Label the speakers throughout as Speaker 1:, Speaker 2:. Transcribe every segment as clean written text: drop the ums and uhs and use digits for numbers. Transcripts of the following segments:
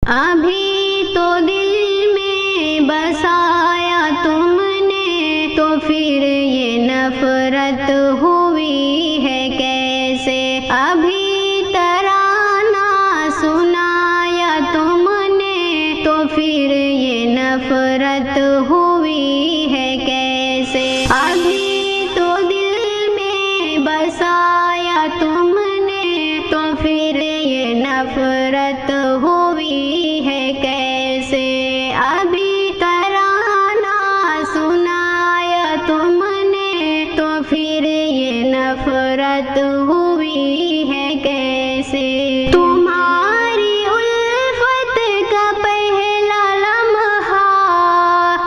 Speaker 1: ابھی تو دل میں بسایا تم نے، تو پھر یہ نفرت ہوئی ہے کیسے؟ ابھی ترانہ سنایا تم نے، تو پھر یہ نفرت ہوئی ہے کیسے؟ ابھی تو دل میں بسایا تم نے، تو پھر یہ نفرت ہوئی ہے کیسے؟ ابھی ترانہ سنایا تم نے، تو پھر یہ نفرت ہوئی ہے کیسے؟ تمہاری الفت کا پہلا لمحہ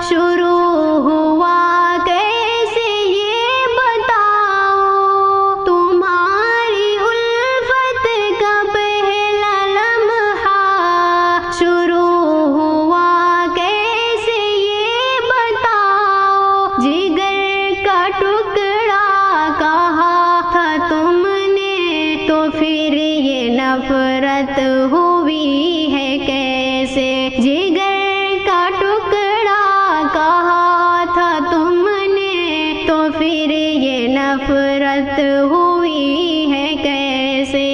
Speaker 1: شروع ہوا کیسے یہ بتاؤ؟ تمہاری الفت کا پہلا لمحہ شروع ہوا کیسے یہ بتاؤ؟ جگر کا ٹکڑا کہا تھا تم نے، تو پھر یہ نفرت ہوئی ہے کیسے؟ جگر کا ٹکڑا کہا تھا تم نے، تو پھر یہ نفرت ہوئی ہے کیسے؟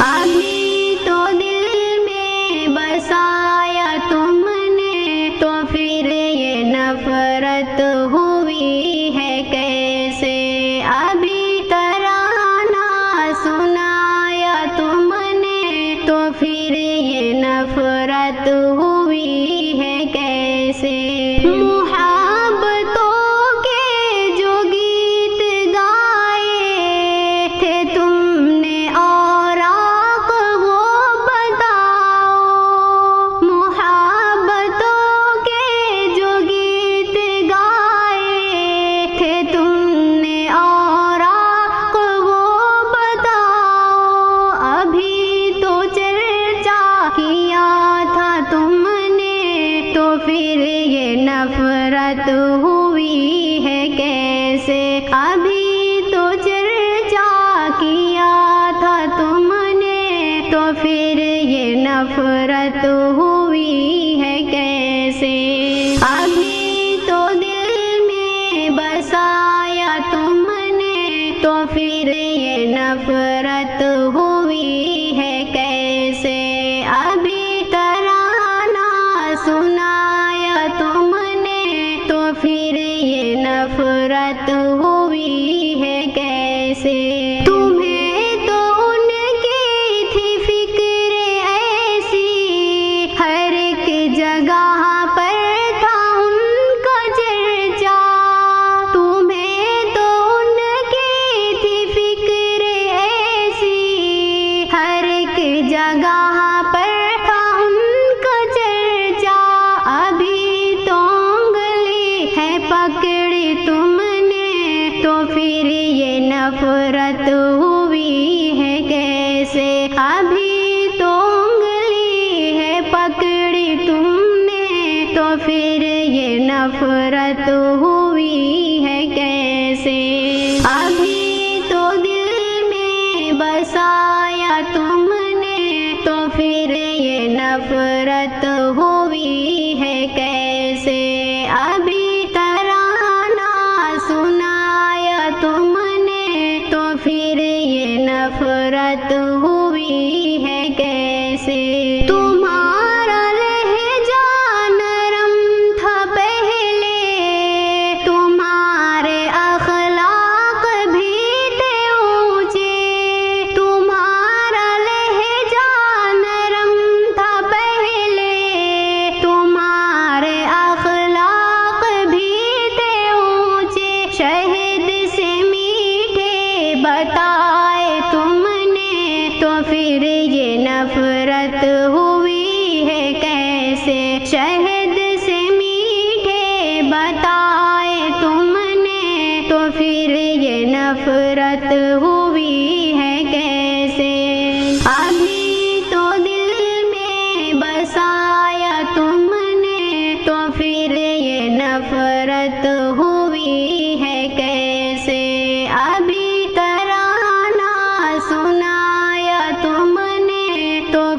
Speaker 1: ابھی تو دل میں بسایا تم نے، تو پھر یہ نفرت ہوئی ہے کیسے؟ ابھی ترانہ سنایا تم نے، تو پھر یہ نفرت ہوئی ہے کیسے؟ محبتوں کے جو گیت گائے تھے تم نے اوراق وہ بتاؤ؟ محبتوں کے جو گیت گائے تھے تم نے اوراق وہ بتاؤ؟ ابھی تو چرچا کیا تھا تم نے، تو پھر یہ نفرت ہوئی ہے کیسے؟ ابھی تو چرچا کیا تھا تم نے، تو پھر یہ نفرت ہوئی ہے کیسے؟ ابھی تو دل میں بسایا تم نے، تو پھر یہ نفرت ہوئی ہے کیسے؟ ابھی ترانہ سنایا تم نے، تو پھر یہ نفرت ہوئی ہے کیسے؟ تمہیں تو ان کی تھی فکر ایسی، ہر ایک جگہ پر تھا ان کا چرچا۔ تمہیں تو ان کی تھی فکر ایسی، ہر ایک جگہ پر تھا ان کا چرچا۔ ابھی تو انگلی ہے پکڑی تم نے، تو پھر یہ نفرت ہوئی ہے کیسے؟ ابھی تو انگلی ہے پکڑی تم نے، تو پھر یہ نفرت ہوئی ہے کیسے؟ ابھی تو دل میں بسایا تم نے، تو پھر یہ نفرت ہوئی ہے کیسے؟ ابھی ترانہ سنایا تم نے، تو پھر یہ نفرت ہوئی ہے کیسے؟ تمہارا لہجہ نرم تھا پہلے، تمہارے اخلاق بھی تھے اونچے۔ تمہارا لہجہ نرم تھا پہلے، تمہارے اخلاق بھی تھے اونچے۔ شہد سے میٹھے بتائے تم نے، تو پھر یہ نفرت ہوئی ہے کیسے؟ شہد سے میٹھے بتائے تم نے، تو پھر یہ نفرت ہوئی ہے کیسے؟ ابھی تو دل میں بسایا تم نے، تو پھر یہ نفرت ہوئی ہے کیسے؟ ابھی ترانہ سنایا تم نے، تو